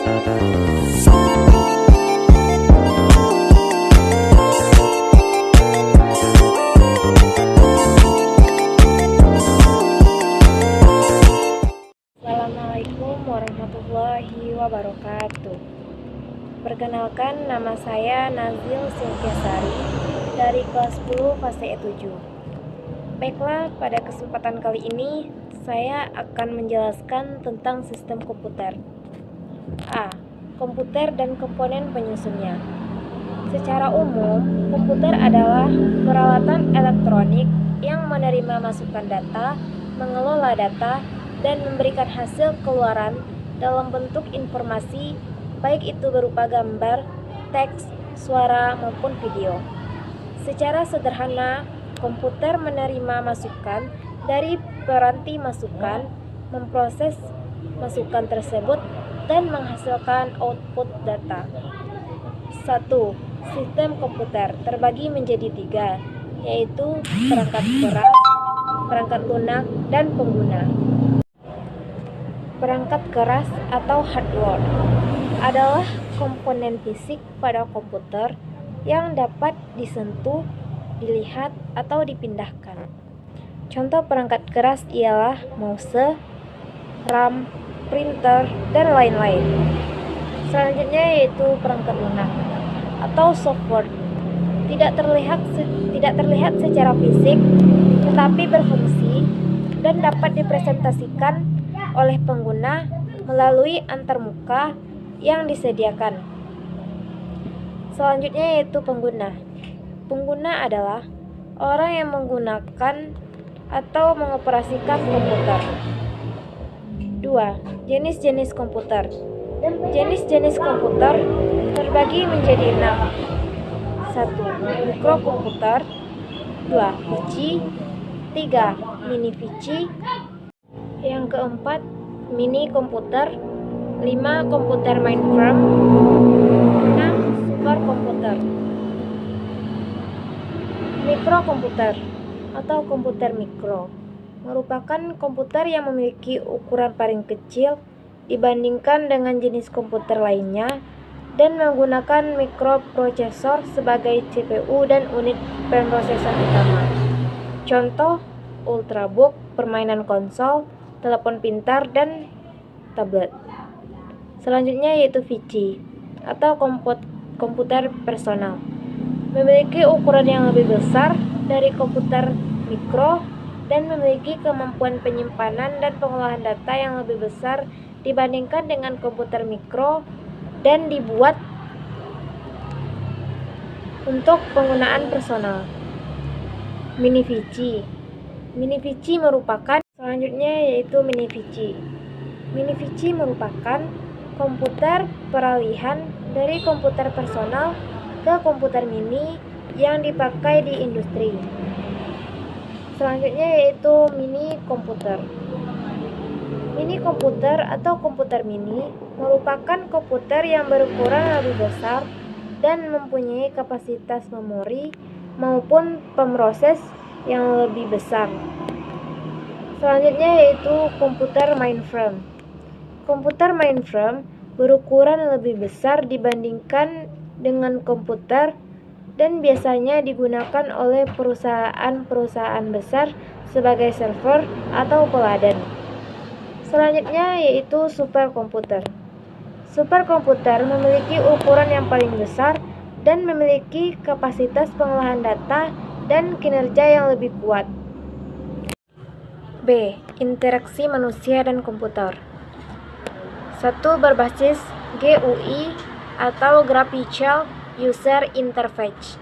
Assalamualaikum warahmatullahi wabarakatuh. Perkenalkan, nama saya Nazil Silviasari dari kelas 10 fase E7. Baiklah, pada kesempatan kali ini saya akan menjelaskan tentang sistem komputer. A. Komputer dan komponen penyusunnya. Secara umum, komputer adalah peralatan elektronik yang menerima masukan data, mengelola data, dan memberikan hasil keluaran dalam bentuk informasi, baik itu berupa gambar, teks, suara, maupun video. Secara sederhana, komputer menerima masukan dari peranti masukan, memproses masukan tersebut, dan menghasilkan output data. 1. Sistem komputer terbagi menjadi 3, yaitu perangkat keras, perangkat lunak, dan pengguna. Perangkat keras atau hardware adalah komponen fisik pada komputer yang dapat disentuh, dilihat, atau dipindahkan. Contoh perangkat keras ialah mouse, RAM, printer, dan lain-lain. Selanjutnya yaitu perangkat lunak atau software. Tidak terlihat secara fisik, tetapi berfungsi dan dapat dipresentasikan oleh pengguna melalui antarmuka yang disediakan. Selanjutnya yaitu pengguna. Pengguna adalah orang yang menggunakan atau mengoperasikan komputer. 2. Jenis-jenis komputer. Jenis-jenis komputer terbagi menjadi 6. 1. Mikrokomputer. 2. PC. 3. Mini PC. Yang keempat, mini komputer. 5. Komputer mainframe. 6. Superkomputer. Mikrokomputer atau komputer mikro merupakan komputer yang memiliki ukuran paling kecil dibandingkan dengan jenis komputer lainnya dan menggunakan mikroprosesor sebagai CPU dan unit pemrosesan utama. Contoh, ultrabook, permainan konsol, telepon pintar, dan tablet. Selanjutnya yaitu PC atau komputer personal. Memiliki ukuran yang lebih besar dari komputer mikro dan memiliki kemampuan penyimpanan dan pengolahan data yang lebih besar dibandingkan dengan komputer mikro dan dibuat untuk penggunaan personal. Mini PC. Mini PC merupakan selanjutnya yaitu mini PC. Mini PC merupakan komputer peralihan dari komputer personal ke komputer mini yang dipakai di industri. Selanjutnya yaitu mini komputer. Mini komputer atau komputer mini merupakan komputer yang berukuran lebih besar dan mempunyai kapasitas memori maupun pemroses yang lebih besar. Selanjutnya yaitu komputer mainframe. Komputer mainframe berukuran lebih besar dibandingkan dengan komputer dan biasanya digunakan oleh perusahaan-perusahaan besar sebagai server atau peladan. Selanjutnya yaitu superkomputer. Superkomputer memiliki ukuran yang paling besar dan memiliki kapasitas pengolahan data dan kinerja yang lebih kuat. B. Interaksi manusia dan komputer. 1. Berbasis GUI atau Graphical User Interface.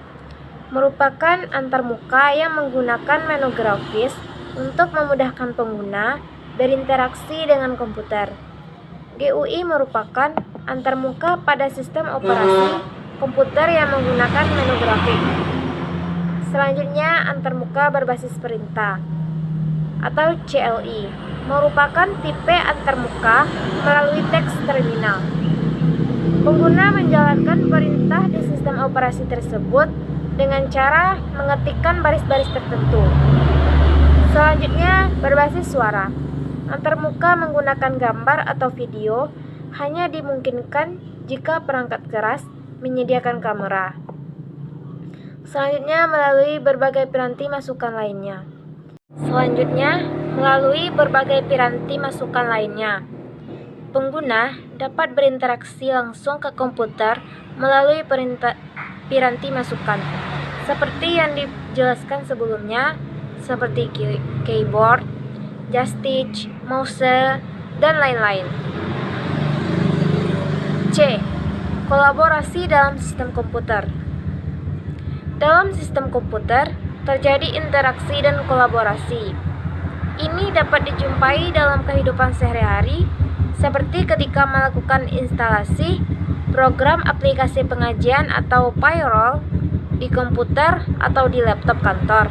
Merupakan antarmuka yang menggunakan menu grafis untuk memudahkan pengguna berinteraksi dengan komputer. GUI merupakan antarmuka pada sistem operasi komputer yang menggunakan menu grafik. Selanjutnya, antarmuka berbasis perintah atau CLI merupakan tipe antarmuka melalui teks terminal. Pengguna menjalankan perintah di sistem operasi tersebut dengan cara mengetikkan baris-baris tertentu. Selanjutnya, berbasis suara. Antarmuka menggunakan gambar atau video hanya dimungkinkan jika perangkat keras menyediakan kamera. Selanjutnya, melalui berbagai piranti masukan lainnya. Pengguna dapat berinteraksi langsung ke komputer melalui piranti masukan, seperti yang dijelaskan sebelumnya, seperti keyboard, joystick, mouse, dan lain-lain. C. Kolaborasi dalam sistem komputer. Dalam sistem komputer, terjadi interaksi dan kolaborasi. Ini dapat dijumpai dalam kehidupan sehari-hari, seperti ketika melakukan instalasi program aplikasi pengajian atau payroll di komputer atau di laptop kantor.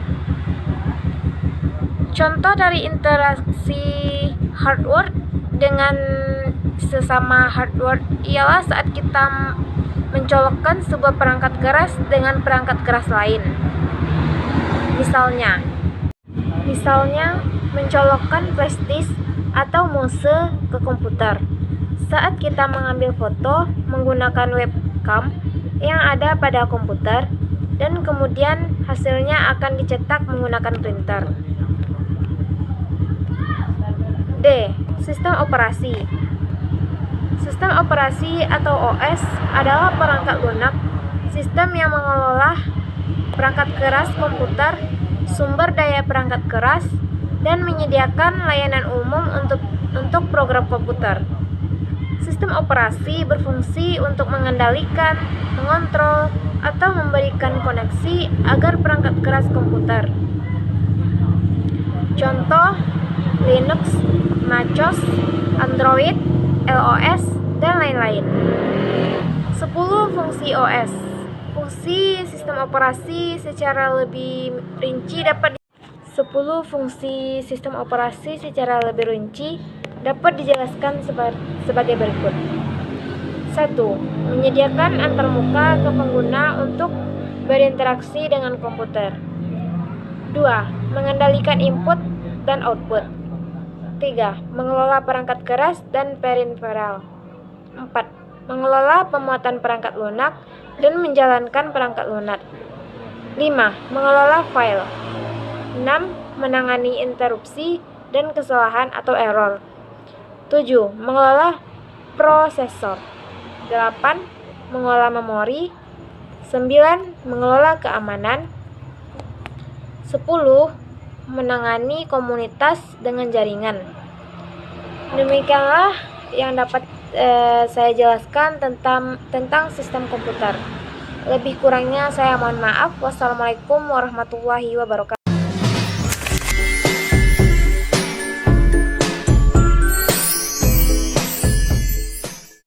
Contoh dari interaksi hardware dengan sesama hardware ialah saat kita mencolokkan sebuah perangkat keras dengan perangkat keras lain. Misalnya mencolokkan flash disk atau mouse ke komputer. Saat kita mengambil foto menggunakan webcam yang ada pada komputer, dan kemudian hasilnya akan dicetak menggunakan printer. D. Sistem operasi. Sistem operasi atau OS adalah perangkat lunak, sistem yang mengelola perangkat keras komputer, sumber daya perangkat keras, dan menyediakan layanan umum untuk program komputer. Sistem operasi berfungsi untuk mengendalikan, mengontrol, atau memberikan koneksi agar perangkat keras komputer. Contoh: Linux, MacOS, Android, iOS, dan lain-lain. 10 fungsi OS. Fungsi sistem operasi secara lebih rinci dapat 10 fungsi sistem operasi secara lebih rinci dapat dijelaskan sebagai berikut. 1. Menyediakan antarmuka ke pengguna untuk berinteraksi dengan komputer. 2. Mengendalikan input dan output. 3. Mengelola perangkat keras dan peripheral. 4. Mengelola pemuatan perangkat lunak dan menjalankan perangkat lunak. 5. Mengelola file. 6. Menangani interupsi dan kesalahan atau error. 7. Mengelola prosesor. 8. Mengelola memori. 9. Mengelola keamanan. 10. Menangani komunitas dengan jaringan. Demikianlah yang dapat saya jelaskan tentang sistem komputer. Lebih kurangnya saya mohon maaf. Wassalamualaikum warahmatullahi wabarakatuh.